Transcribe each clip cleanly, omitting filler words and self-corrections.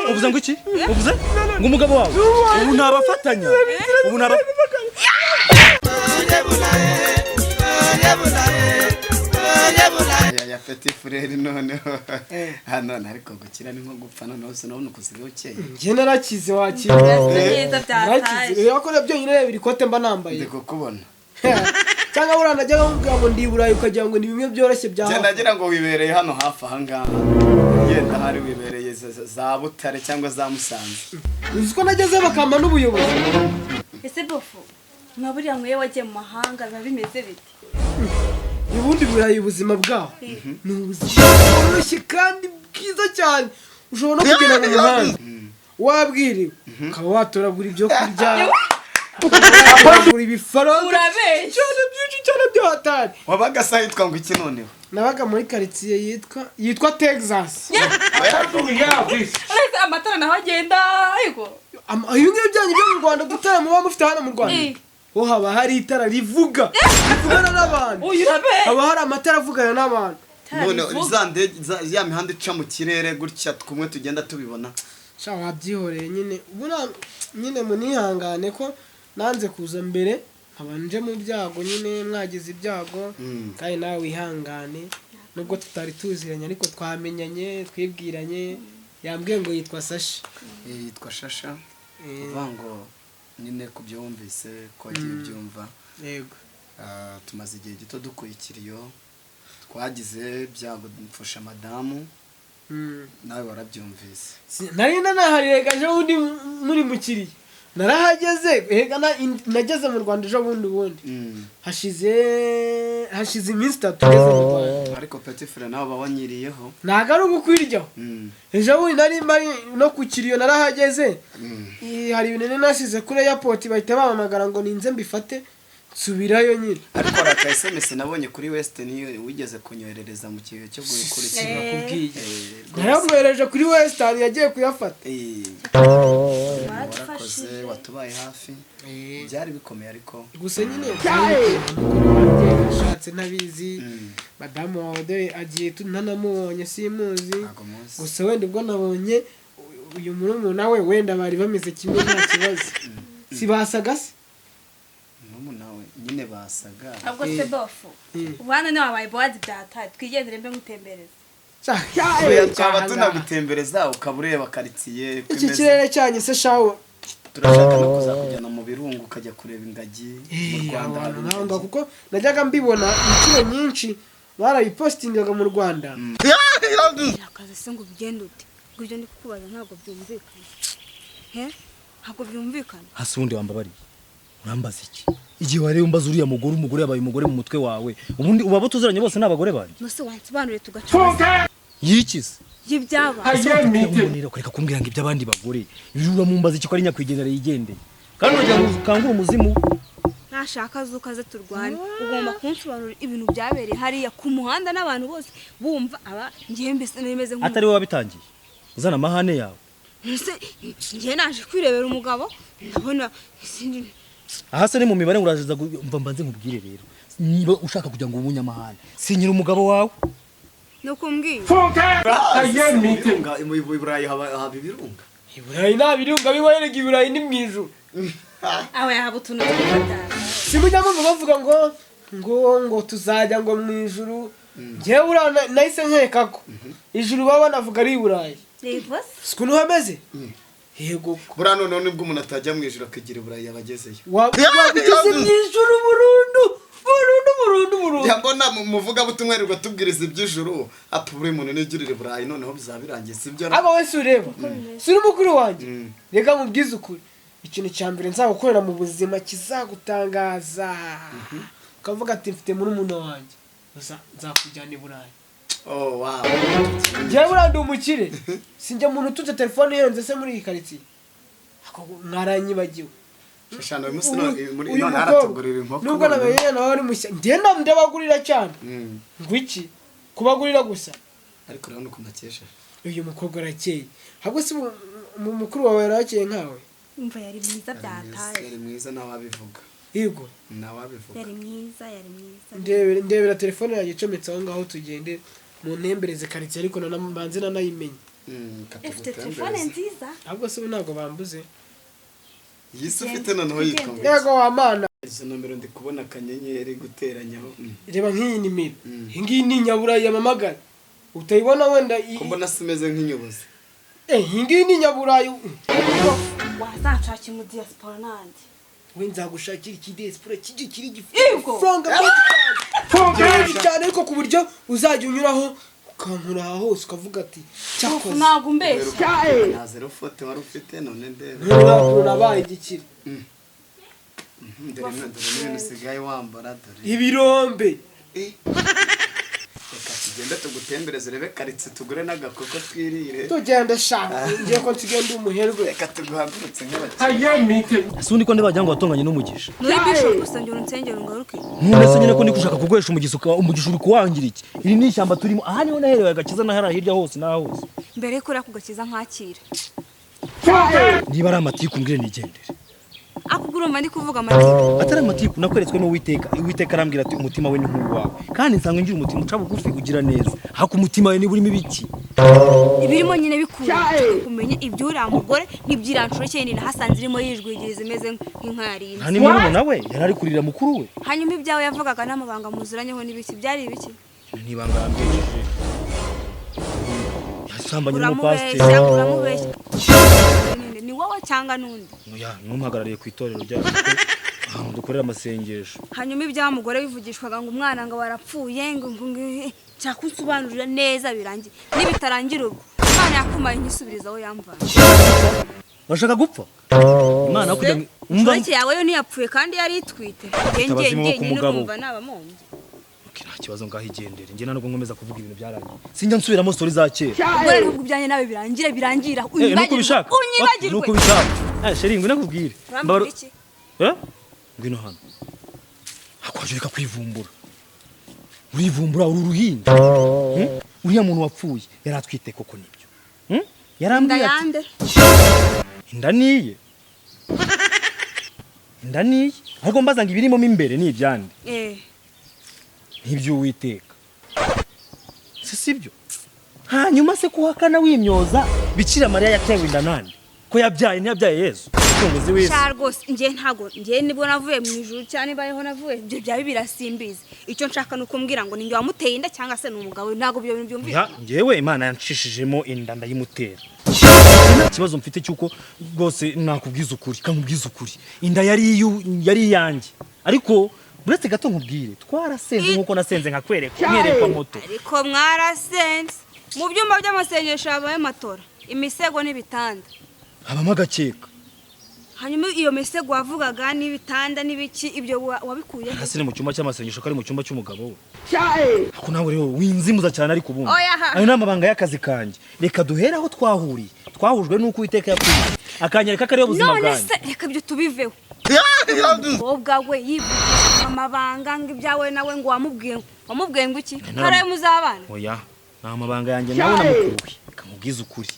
uvuze ngo iki uvuze ngo umugabo wawe ubu ntabafatanya ubu ya petit frère noneho hano ariko gukira ni nko gupfa noneho sinabona kuziga ukeye nje narakize wakira neza byataye yakora byonyine biri kote mba nambaye ndiko kubona cyangwa burana jya ngubwa ngo ndi burayi ukagira ngo ni bimwe byoroshye bya cyane nagira ngo wibereye hano hafi aha ngaha yenda hari wibereye za Butare cyangwa za Musanze uziko nageze bakamba n'ubuyobozi ese bofu mwaburiya mwe wagiye mu mahanga biba bimeze bite ubundi burayi ubuzima bwaho ni ubuzima bworoshye kandi bwiza cyane ushobora no kugenda mu muhanda wabwiriwe ukaba watoragura ibyo kurya ukagura ibifaranga urabeshya byinshi cyane byo hatari wabaga sa yitwa ngo iki noneho nabaga muri quartier yitwa Texas uretse amatara naho agenda ariko iyo ngiyo byanyu byo mu Rwanda dutara muba mufite hano mu Rwanda ho haba hari itara rivugana n'abantu haba hari amatara avugana n'abantu none izande ya mihanda ica mu kirere gutya twumwe tugenda tubibona sha wabyihoreye nyine ubura nyine munihangane ko nanze kuza mbere abanje mu byago nyine mwagize ibyago kandi nawe wihangane nubwo tutari tuziranye ariko twamenyanye twibwiranye yambwiye ngo yitwa Sasha yitwa Shasha uvango nyine kubyumvise ko agiye byumva yego tumaze igihe gito dukurikiriyo twagize byago mfasha madamu nawe warabyumvise nari nanaharega ejo bundi muri mukiriye narahageze nageze mu Rwanda ejo bundi hashize iminsi 3 tugeze mu Rwanda ariko petit frère nawe bawanyiriyeho ntago ari ugukwiryaho ejo bundi nari mari no kukiriyo narahageze hari ibintu nasize kuri airport bahita bamamagara ngo ninze mbifate subirayo nyine ariko raka SMS nabonye kuri Western wigeze kunyoherereza mu kiyo cyo gukurikira kubwiye naramwereje kuri Western yagiye kuyafata warakoze watubaye hafi byari bikomeye ariko gusa nyine shatse nabizi madamu wawe agiye tunanamubonye simuzi gusa wenda ubwo nabonye uyu murumuna nawe wenda bari bameze kimwe nta kibazo sibasaga se nawe nyine basaga ahubwo se bofu ubana ni wabaye boadi byataye twigendere mbe ngutembereza twaba tunagutembereza ukabureba quartier iki kirere cyanye se shawo turashaka no kuzakujyana mu birungu ukajya kureba ingagi mu Rwanda nanga kuko najyaga mbibona inshuro nyinshi barayipostingaga mu Rwanda akaza se ngo bigende ute ngo ibyo ndi kukubaza ntabwo byumvikana ntabwo byumvikana hasi ubundi wambabari urambaza iki igihe wareba umbaza uriya umugore yabaye umugore mu mutwe wawe ubundi ubabo tuziranye bose n'abagore banje nose wansobanurire tugacuza yikize yibyaba umunira kureka kumbwira ngo iby'abandi bagore ibijura mumbaza iki ko ari nyakwigendera yigendeye kandi ugira ngo ukangura umuzimu nashaka zukaze turwane ugomba kunsobanurira ibintu byabereye hariya ku muhanda n'abantu bose bumva aba ngiye mbese nemeze nk'umuntu atari wowe wabitangiye uzana amahane yawe nose ngiye naje kwirebera umugabo ndabona aha se ni mu mibare ngurajiza mva mbanze nkubwire rero niba ushaka kugira ngo umunyamahane sinyira umugabo wawe no kumbwira mu Burayi haba ibirunga Iburayi nta birunga bibaye Iburayi ni mwijuru aho yahaba utuntu tw'abatara simujyamo bavuga ngo tuzajya ngo mwijuru ngewe urana nahise nkeka ko ijuru baba navuga ari Iburayi yego sikuno hameze yego bura none nibwo umuntu atajya mwijuru akagira Iburayi yabagezeyo wabigeze mwijuru burundu yambona muvuga butumwe rwo tubwiriza iby'ijuru apure umuntu nigirire Iburayi noneho bizabirangiye sibyo aba wese ureba suri mukuru wanjye reka mubwize ukuri ikintu cyambere nzagukorera mu buzima kizagutangaza ukavuga ati mfite muri umuntu wanjye nzakujyana Iburayi oh wow njyewe urandi umukire sinjya muntu utuje telefone yenze se muri iyi quartier mwaranyibagiwe shashana muri none aratugurira inkoko nubwo nabaye nawe ari mushya ngenda ndabagurira cyane ngwiki kubagurira gusa ariko rero nuko makesha uyu mukobwa arakeye ahubwo se mu mukuru wawe yarakeye nkawe umva yari mwiza byataye yari mwiza nawe abivuga yego nawe abivuga yari mwiza ndebera telefone yanjye icometse aho ngaho tugende mu ntembereze quartier ariko mbanze nanayimenye Ufite telefone nziza. ahubwo se ubu ntabwo bambuze. iyi se ufite noneho yitwa Yego wa mana. izo nomero ndi kubona akanyenyeri guteranyaho Reba nk'iyi nimero. Iyi ngiyi ni Nyaburayi yamamagara. Utayibona wenda ko mbona simeze nk'inyobozi. iyi ngiyi ni Nyaburayi. Wazanshakira mu diaspora nanjye. We nzagushakira ikidespora kiri Yego. gifunga cyane ariko ku buryo uzajya unyuraho ukankura aha hose ukavuga ati cyakoze. Ntabwo mbeshya. nta zero fote wari ufite none ndebe Ntabwo nabaye igikiri. dore n'ibintu usigaye wambara dore Ibirombe. reka tugende tugutembereze urebe karitsiye tugure n'agakoko twirire Tugende shaka ngiye ko tugende umuherwe. reka tuguhagurutse nk'abakiriya ese undi ko ndibagira ngo watonganye n'umugisha Muri bishop usengera unsengera ngaruke. none se nyine ko ndi gushaka kuguhesha umugisha uri kuwangira iki iri ni ishyamba turimo aha niho naherewe agakiza nahara hirya hose naho hose Mbere ko kugakiza nkakira. niba ari amatiku mbwire nigendere Akugurumva ndi kuvuga amatiku. atari amatiku nakweretswe n'uwiteka uwiteka arambwira ati umutima we ni nk'uwawe kandi nsanga ngira umutima uca bugufi ugira neza hako umutima we niba urimo ibiki Ibirimo nyine bikura kumenya ibyo uriya mugore n'ibyirancuro cye nyine hasanze irimo yijwigiriza imeze nk'inka yarinze. nta nimwe nawe yari ari kurira mukuru we Hanyuma ibyawe yavugaga n'amabanga muzuranyeho n'ibiki byari ibiki? nibanga yambwirije yasambanye n'umupasiteri Uramubeshya. Ni wowe cyangwa n'undi? oya numuhagarariye ku itorero ryacu ahantu dukorera amasengesho Hanyuma ibya mugore bivugishwaga ngo umwana ngo warapfuye ngo cyakunsobanurira neza birangiye nibitarangira ubwo Imana yakumaye nkisubiriza aho yamvanye. bashaka gupfa Imana kugira Umva yawe yo ntiyapfuye kandi yari itwite. Utabazi nko ku Ngenge mugabo. numva nabamumbye. nta kibazo ngaho igendere njye ntabwo nkomeza kuvuga ibintu byarangiye sinjya nsubiramo story za kera Ubwo rero ubujyanye nawe birangira nuko ubishaka unyibagirwe. nuko ubishaka sheri ngwino nakubwire Urambwira iki? ngwino hano hakwaje reka kwivumbura urivumbura uri uruhinja uriya muntu wapfuye yari atwite koko nibyo yarambwiye ati Ndayande. inda niye ariko mbazanga ibirimo imbere ni ibyande n'iby'uwiteka sibyo hanyuma se kuhakana wimyoza Bikira Mariya yatewe inda nande ko yabyaye ntiyabyaye Yesu umucunguzi w'isi Sha rwose njye nibwo navuye mu ijuru cyane bayeho navuye ibyo byawe birasimbiza icyo nshaka nuko mbwira ngo ninjye wamuteye inda cyangwa se n'umugabo ntago byo byumvira njyewe Imana yanshishijemo inda ndayimutera nta kibazo mfite cyuko rwose nakubwiza ukuri kankubwiza ukuri inda yari iyanjye ariko buretse gato nkubwire twarasenze nkuko nasenze nkakwereka mwerekwa moto ariko mwarasenze mu byumba by'amasengesho habaye matora imisego n'ibitanda habamo agakeka hanyuma iyo misego wavugaga n'ibitanda n'ibiki ibyo wabikuye hasi ni mu cyumba cy'amasengesho kari mu cyumba cy'umugabo we ako nawe rero winzimuza cyane ariko ubundi ayo ni amabanga y'akazi kanjye reka duhere aho twahujwe n'uko Uwiteka yapfuye akanyereka ko ariyo buzima bwanjye none se reka ibyo tubiveho umukobwa we yivugisha amabanga ngo ibyawe nawe ngo wamubwiye ngo iki karaye muzabana oya ni amabanga yanjye nawe namukuruwe kamubwiza ukuri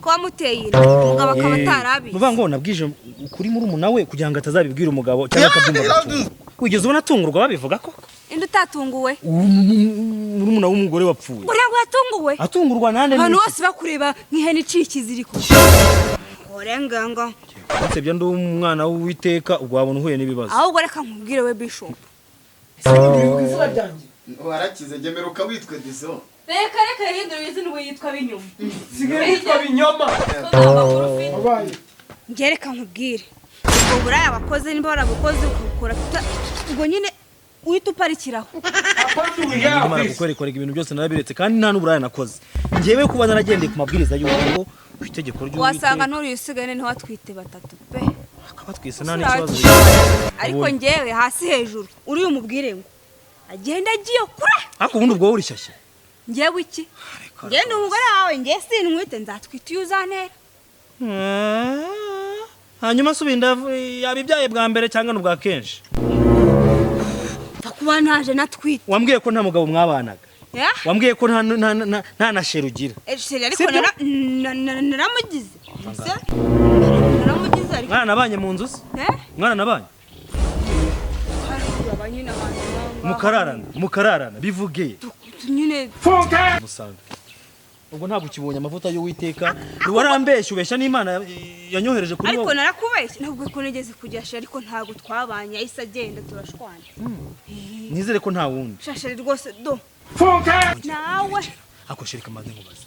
ko wamuteye inda umugabo akaba atarabizi muvuga ngo nabwije ukuri muri umuntu we kugira ngo atazabibwira umugabo cyangwa akabyumva agatunga wigeze ubona atungurwa babivuga koko inda utatunguwe muri umuntu w'umugore wapfuye ngo ntabwo yatunguwe atungurwa nande abantu bose bakureba nk'ihene iciye ikiziriko orenganga nsebye ndi umwana w'Uwiteka ubwo wabona uhuye n'ibibazo ahubwo reka nkubwire we bishop warakize gemera ukawitwe diso reka yindura izina ubu yitwa binyuma sigaye yitwa binyoma njye reka nkubwire ubwo buraya abakoze niba warabukoze ukabukora ubwo nyine uhita uparikiraho ndimara kukwereka ibintu byose narabiretse kandi nta n'uburaya nakoze njyewe kuba naragendeye ku mabwiriza y'uko ku itegeko ry'Uwiteka wasanga nturiye usigaye niho watwite batatu pe akaba twise nta n'ikibazo ariko njyewe hasi hejuru uriya umubwire ngo agenda agiye kure ariko ubundi ubwo wowe uri shyashya njyewe iki njyewe ni umugore wawe njye sinwite nzatwite iyo uzantera hanyuma se ubinda yabibyaye bwa mbere cyangwa n'ubwa kenshi kuba ntaje natwite wambwiye ko nta mugabo mwabanaga wambwiye ko nta na sheri ugira ariko naramugize mwana nabanye mu nzu se mwana nabanye mukararana bivuge nyine musange ubwo ntabwo ukibonye amavuta y'Uwiteka warambeshye ubeshya n'Imana yanyohereje kuri ariko wowe narakubeshye ntabwo ko nigeze kujya sheri ariko ntabwo twabanye ahise agenda turashwanya nizere ko nta wundi shasheri rwose do nawe ako sheri kamaze nkubaza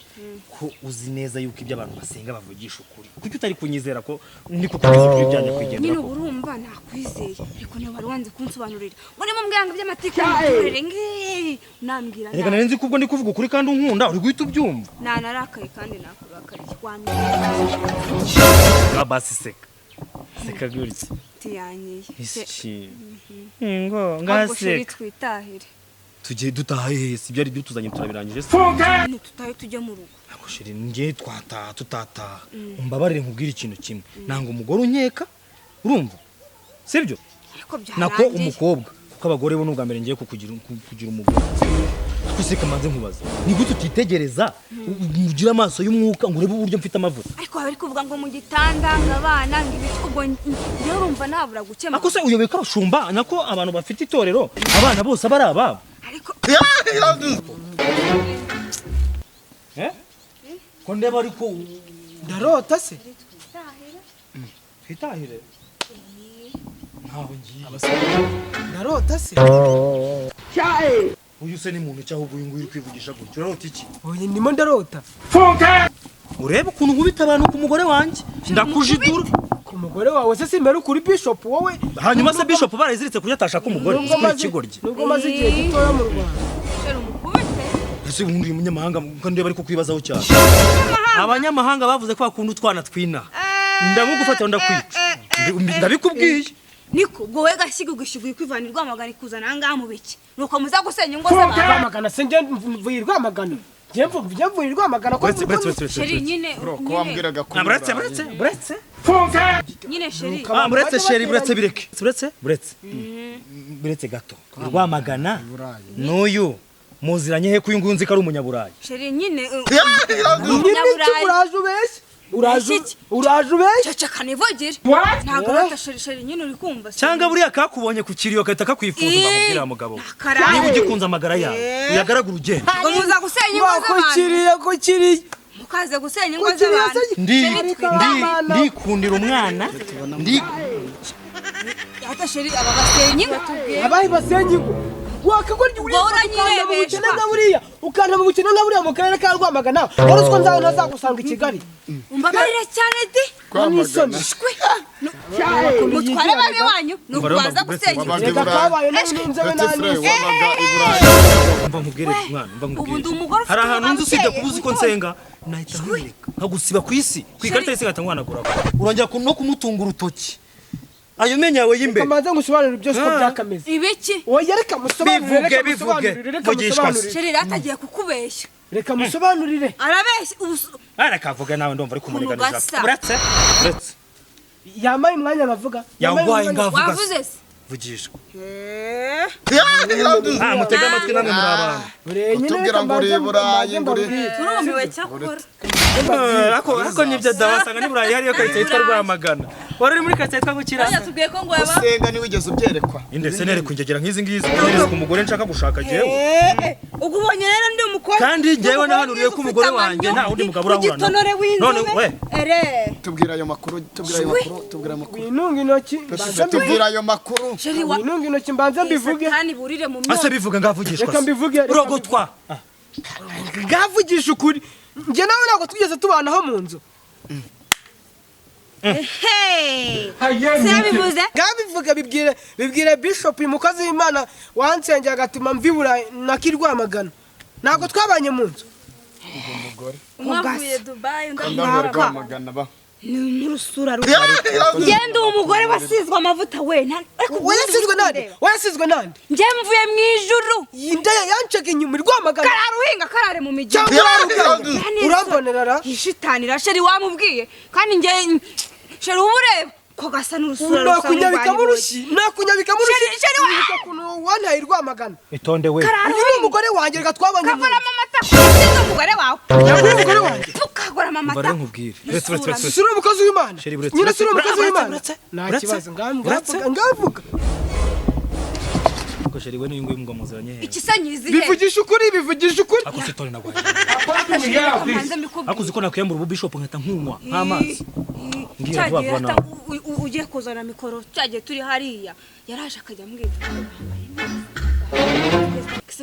ko uzi neza yuko ibyo abantu basenga bavugisha ukuri kuki utari kunyizera ko ndi kukubwiza ukuri byanye kwigendera nyine ubu urumva nakwizeye ariko nawe wari wanze kunsobanurira ngo ni mu mbwanga by'amatika y'imikorere ngiyi nambwira reka nari nzi ko ubwo ndi kuvuga ukuri kandi unkunda uri guhita ubyumva narakaye kandi nakurakariye wambwira basi seka gutya tiyanyiye ishi ngo ahubwo sheri ngaseka twitahire tugiye dutahe hese ibyo ari byo tuzanye turabirangije se ntitutahe tujya mu rugo ako sheri ngiye twataha tutataha umbabarire nkubwire ikintu kimwe nanga umugore unkeka urumva sibyo ariko nako byarangiye umukobwa kuko abagore bo n'ubwa mbere ngiye kugira umugore twese kamanze nkubaza ni gute utitegereza ugira amaso y'umwuka ngo urebe uburyo mfite amavuta ariko bari kuvuga ngo mu gitanda ngo abana ngo ibiki ubwo njyewe urumva nabura gukemura ako se uyoboye ko abashumba nako abantu bafite itorero abana bose aba ari ababo ariko ko ndeba ariko ndarota se twitahire ntaho ngiye ndarota se uyu se ni muntu cyangwa uyu nguyu uri kwivugisha gutyo urarota iki oye ndimo ndarota urebe ukuntu nkubita abantu ku mugore wanjye ndakujidura ku mugore wawe se simbere kuri bishop wowe hanyuma se bishop barayiziritse kuko atashaka umugore ikigoryi nubwo maze igihe gitoya mu Rwanda sheri umukubite ese ubundi uyu munyamahanga ko ndeba ariko kwibazaho cyane abanyamahanga bavuze ko bakunda utwana twina ndamugufatira ndakwica ndabikubwiye niko ubwo we gashyiga ugishyuguye kwivana Rwamagana ikuzana ahangaha mu biki nuko muza gusenya ingo z'abantu Rwamagana se njye mvuye Rwamagana njye mvuye Rwamagana ko sheri nyine ko wambwiraga ko buretse nyine sheri buretse sheri buretse gato Rwamagana n'uyu muziranye he kuyu ngunzi ko ari umunyaburayi sheri nyine uraje ubeshye uraje ubeshye ceceka nivogere ntabwo rata sheri nyine uri kumva cyangwa buriya kakubonye ku kiriyo kahita kakwifuza bakubwira mugabo niba ugikunze amagara yawe uyagaragura ugenda ngo muza gusenya ingo z'abantu ko kiriye mukaze gusenya ingo z'abantu ndikundira umwana hata sheri aba basenyi batubwiye abahi basenyi wakagorya uri uranyirebesha ukana mu bukene nka buriya mu karere ka Rwamagana waruswa nzaho nazagusanga i Kigali umbabarire cyane di n'isoni mutware bane wanyu nukubaza gusenya reka kabaye n'inzebe n'anisi mva nkubwire mwana mva ubu nkubwire ndi umugore ufite hari ahantu nzi usibye kubuza uko nsenga nahita nkwereka nkagusiba ku isi ku ikarita y'isi ngahita nkwanagura urongera no kumutunga urutoki ayo menyo yawe y'imbere kamaze ngusobanurira byose ko byakameze ibiki oya reka musobanurire bivuge sheri ratagiye kukubeshya reka musobanurire arabeshya arakavuga nawe ndumva ari kumureganisha buretse yamaye umwanya navuga yawuhaye ngavuga wavuze se vugisha mutega amatwi namwe muri abantu utubwira ngo uri burayi ngo uri turumiwe cyakora ako nibyo dawasanga ni burayi hariyo karitsiye yitwa Rwamagana wari uri muri karitsiye yitwa Gukirasa tubwiye ko ngo yaba usenga niwigeze ubyerekwa inde se nereka ingegera nk'izi ngizi kugereza ku mugore nshaka gushaka jewe ubwo ubonye rero ndi umukobwa kandi njyewe nahanuriye ko umugore wanjye nta wundi mugabo urahura none we tubwira ayo makuru winunga intoki tubwira ayo makuru sheri wa winunga intoki mbanze mbivuge kandi burire mu ase bivuga ngavugishwa reka mbivuge urogotwa ngavugisha ukuri njye nawe ntabwo twigeze tubanaho mu nzu sinabivuze ngabivuga bibwire bishop umukozi w'Imana wansengera agatuma mvibura nakirwamagana ntabwo twabanye mu nzu umwavuye Dubai Rwamagana ba n'urusura ngende umugore wasizwe amavuta we wayasizwe nande njye mvuye mu ijuru inda yancega inyuma Rwamagana kararuhinga karare mu mijyi urambonera ishitanira sheri wamubwiye kandi njye sheri ubureba ko gasa n'urusura nakunyabika mu rushyi sheri kuntu wantaye Rwamagana itonde we uyu umugore wanjye reka twabanye kavoramo amata kuko umugore wawe umugore wanjye mbare tukagorama amata nkubwire suri umukozi w'Imana nyine suri umukozi w'Imana nta nta kibazo ngavuga ako sheri we n'ingo ngo muziranye he ikisanyizi he bivugisha ukuri ako sitone nagwaye kamanze mbikubwira ako ziko nakuyambura ubu bishop nkata nkunywa nk'amazi ngiye vuba cyagiye vuba nawe ugiye kuzana mikoro cyagiye turi hariya yaraje akajya ambwira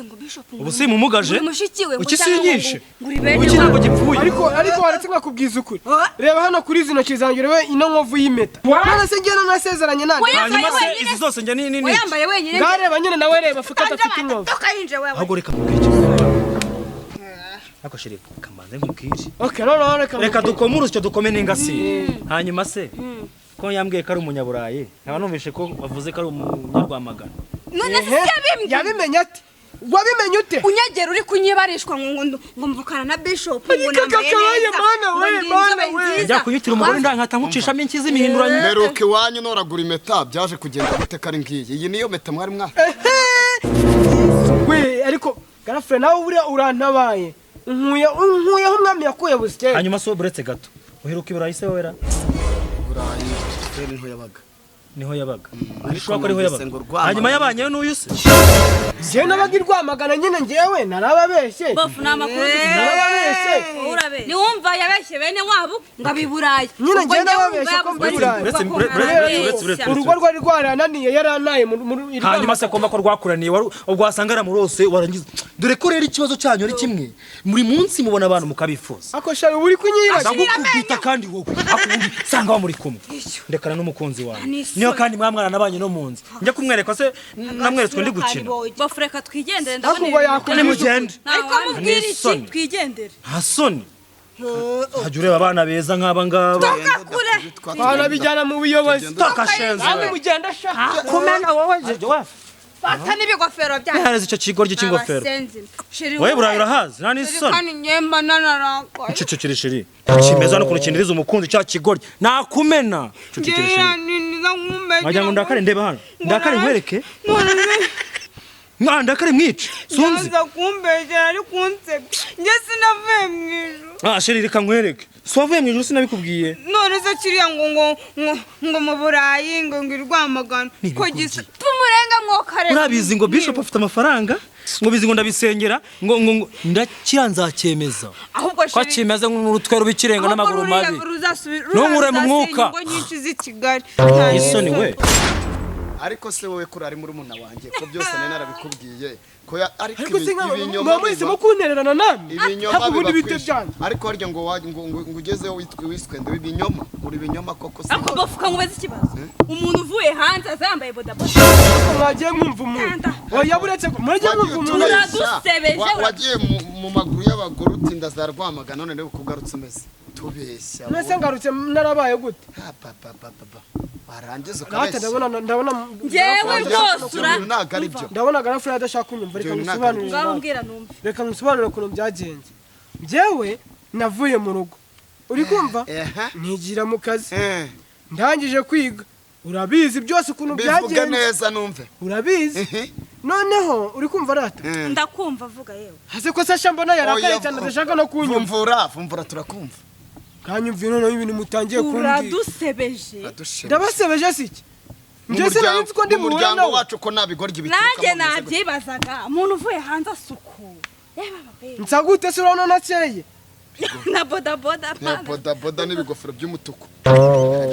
ngo bishop ubu si mumugaje mushikiwe ukisinyishe nguri bene ukingo gipfuye ariko waretse nkakubwiza ukuri reba hano kuri izi ntoki zanjye urebe ino nkovu y'impeta none se njye nasezeranye nande hanyuma se izi zose njye ni wayambaye wenyine ngareba nyine nawe reba afite adafite inkovu tukayinje wewe ahubwo reka mubwire ako sheri kamanze nkubwire okay no reka dukome urusyo dukome n'ingasi hanyuma se ko yambwiye ko ari umunyaburayi nkaba numvishe ko bavuze ko ari umunyarwamagana none se yabimenye ate wabimenye ute unyegera uri kunyibarishwa ngo mvukana na bishop ngo nambaye mana we njya kunyitira umugore ndankata nkucishamo inkizi imihinduranye meruke wanyu noragura impeta byaje kugenda gute kari ngiyi iyi niyo meta mwari we ariko garafre nawe buriya urantabaye nkuyeho umwami yakuye busike hanyuma so buretse gato uheruka iburayi se wera burayi feri niho yabaga ariko ko ariho yabaga hanyuma yabanyeyo n'uyu se je nabaga irwamagana nyine ngewe narababeshye bofu namakuru narababeshye urabe ni wumva yabeshye bene wabo ngabiburayi nyine ngewe nababeshye ko mbiburayi urugo rwari rwarananiye yaranaye hanyuma se komba ko rwakuraniye ubwo wasanga aramurose warangiza dore ko rero ikibazo cyanyu ari kimwe muri munsi mubona abantu mukabifuza ako shari uri kunyiraje ndagukubita kandi wowe akubundi sanga muri kumwe ndekana n'umukunzi wawe niyo kandi mwamwana nabanye no munzi njya kumwereka se namweretswe ndi gukina bafureka twigendere ndabone mugende ariko mubwira iki twigendere hasoni hajya ureba abana beza nk'aba ngaba bana bijyana mu buyobozi takashenze nawe mugenda shaka kumena wowe jeje wa fata n'ibigofero byanyu ntareze icyo kigoryi cy'ingofero wowe burayi urahazi nta n'isoni kandi nyemba nanarakaye cecekere sheri kimeza no kurukiniriza umukunzi cya kigoryi nakumena cecekere sheri wagira ngo ndakare ndeba hano ndakare nkwereke ndakare mwice sunzi nza kumbegera ari kunseka njye sinavuye mu ijuru sheri reka nkwereke si wavuye mu ijuru sinabikubwiye none se kiriya ngo mu burayi ngo irwamagana ko gisa tumurenga mwokareka urabizi ngo bishop afite amafaranga ngo bizi ngo ndabisengera ngo ndakira nzacyemeza ahubwo ko kimeze nk'urutwe rubikirenga n'amaguru mabi n'umure mu mwuka ngo nyinshi z'i Kigali isoni we ariko se wowe kuri ari muri muna wanjye ko byose nari narabikubwiye ko ariko ibinyoma mwisemo kuntererana namwe ibinyoma biba ariko harya ngo ugezeho wiswe ndo ibinyoma uri ibinyoma koko se ako bafuka ngo bazi ikibazo umuntu uvuye hanze azambaye bodaboda mwagiye mwumva umuntu oya buretse mwagiye mwumva umuntu uradusebeje wagiye mu maguru y'abagore utinda za Rwamagana none ukugarutse umeze tubeshya nese ngarutse narabaye gute warangiza ukabeshya ndabona ngewe rwose ndabona garafure adashaka kunyumva reka ngusobanurire ngaho mbwira numve reka ngusobanurire ukuntu byagenze njyewe navuye mu rugo uri kumva ntigira mu kazi ndangije kwiga urabizi byose ukuntu byagenze bivuga neza numve urabizi noneho uri kumva rata ndakumva vuga yewe hase ko se shambona yarakaye cyane adashaka no kunyumva vumvura turakumva kanyumva noneho ibintu mutangiye kumbwira uradusebeje ndabasebeje siki njye sinzi ko ndi mu muryango wacu ko nabigorya ibituruka nanjye nabyibazaga umuntu uvuye hanze asuku nsagute se urabona nakeye na bodaboda bodaboda n'ibigofero by'umutuku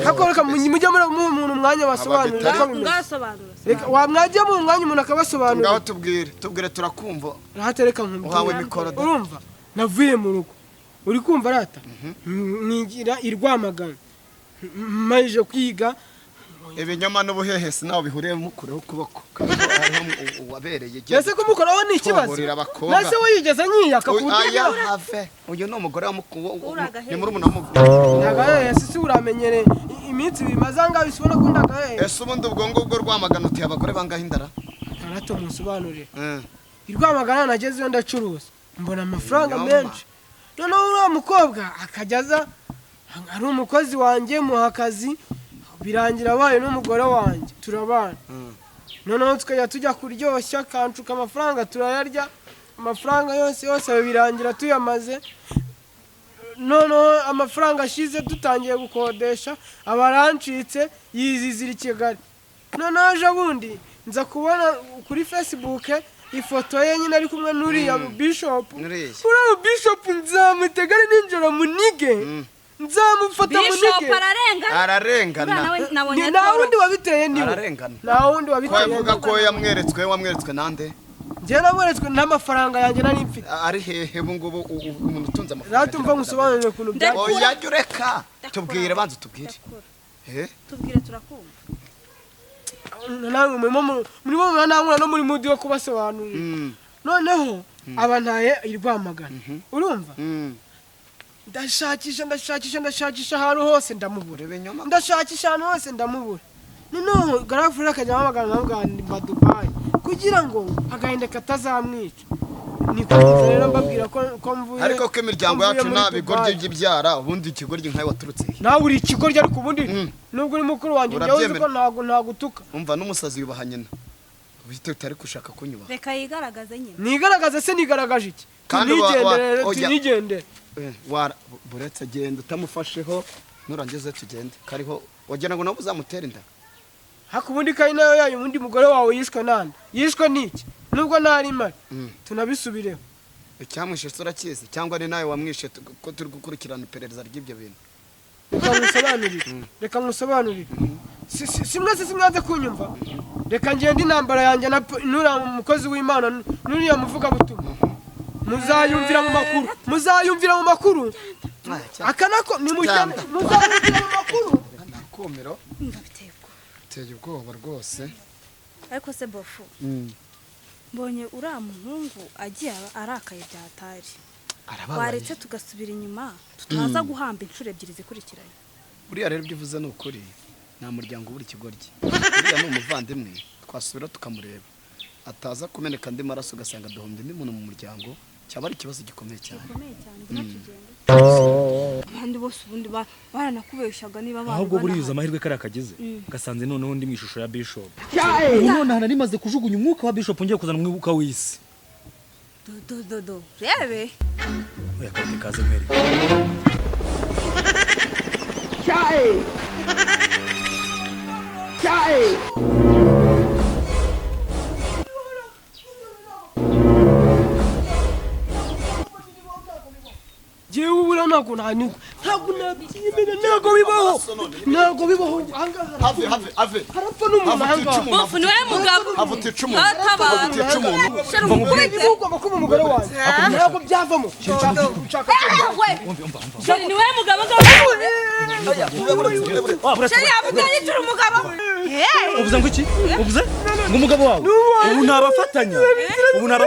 hakoreka mujye muri umuntu umwanya basobanurira reka wamwajya mu mwanya umuntu akabasobanurira ngaho tubwire turakumva rahatereka nk'umukoro urumva navuye mu rugo uri kumva rata nigira irwamagana maje kwiga ibinyoma n'ubuhehesi nawe bihuriye mukureho ukuboko wabereye ese ko mukoraho ni ikibazo nase wiyigeze nyiyaka kuburyo uyu ni umugore ni muri umuntu ndagahehesi si uramenyereye iminsi bimaze ngaho bisubona ko ndagahehesi ese ubundi ubwo ngubwo Rwamagana uteye abagore bangahe indara karato musobanurire irwamagana nagezeyo ndacuruza mbona amafaranga menshi noneho uriya mukobwa akajyaza ari umukozi wanjye muha akazi birangira abaye n'umugore wanjye turabana noneho tukajya tujya kuryoshya kancuka amafaranga turayarya amafaranga yose birangira tuyamaze noneho amafaranga ashize dutangiye gukodesha abarancitse yizizira i Kigali noneho ejo bundi nza kubona kuri Facebook ifoto ye nyine ari kumwe n'uriya bishop. Uriya bishop nzamutegare ninjoro munige. Nzamufata munige. Bishop ararengana. Nta wundi wabiteye niwe. Ararengana. Nta wundi wabiteye. Ko yavuga ko wamweretswe nande? Njye namweretswe n'amafaranga yanjye nari mfite. Ari hehe ngubu umuntu utunze amafaranga? Ratumva ngusobanurire ukuntu bya. Oya jureka. Tubwire banze tubwire. Tubwire turakumva. Namwe muri namwe no muri mudi yo kubasobanurira. Noneho abantaye irwamagana. Urumva? Ndashakisha ahantu hose ndamubura. Ndashakisha ahantu hose ndamubura. Noneho garafura akajya amagana n'ubwa Dubai kugira ngo agahinda katazamwica. Niko rero mbabwira ko mvuye. Ariko ko imiryango yacu nta bigoryi by'ibyara ubundi ikigoryi nkawe waturutse. Nawe uri ikigoryi ariko ubundi nubwo uri mukuru wanjye njyewe uzi ko ntagutuka. Umva n'umusazi yubaha nyina. Ubite utari kushaka kunyuba. Reka yigaragaze nyine. Nigaragaze se nigaragaje iki? Nigendere. Buretse genda utamufasheho nurangize tugende. Kariho wagira ngo nabo uzamutera inda. Hako ubundi kayi nayo yayo ubundi mugore wawe yishwe nande. Yishwe niki? Nubwo ntari mari. Tunabisubireho. Icyamwishe surakizi cyangwa ni nawe wamwishe ko turi gukurikirana iperereza ry'ibyo bintu. Reka musobanurire. Simwaze kunyumva. Reka ngende intambara yanjye na nura umukozi w'Imana nuriya muvuga butumwa. Muzayumvira mu makuru. Akanako nimujyane muzayumvira mu makuru. Nakomero. Teye ubwoba rwose. Ariko se bofu. Mbonye uriya muhungu agiye arakaye byatari. Waretse tugasubira inyuma tutaza guhamba inshuro ebyiri zikurikiranye. Buriya rero ibyo uvuze ni ukuri. Nta muryango buri kigoryi. Buriya ni umuvandimwe twasubira tukamureba. Ataza kumeneka ndi maraso ugasanga duhombye ndi muntu mu muryango cyaba ari ikibazo gikomeye cyane. Kandi bose ubundi baranakubeshaga niba bana. Ahubwo buriza amahirwe kari akagize. Gasanze noneho ndi mu ishusho ya Bishop. None hana rimaze kujugunya umwuka wa Bishop ngiye kuzana umwuka w'isi. Do. Rebe. Oya kandi kaze mwere. Chai. Jewe ubura nako nanyuka. Ntago bibaho. Have. Harapfa n'umuntu hanga. Bofu niwe mugabo. Avute icumu. Avute icumu. Shara umukubite. Kuba umugore wanjye. Ntago byavamo. Shari niwe mugabo Shari avuganye turi umugabo. Uvuze ngo iki? Uvuze? Ngo umugabo wawe. Ubu ntabafatanya. Ubu naba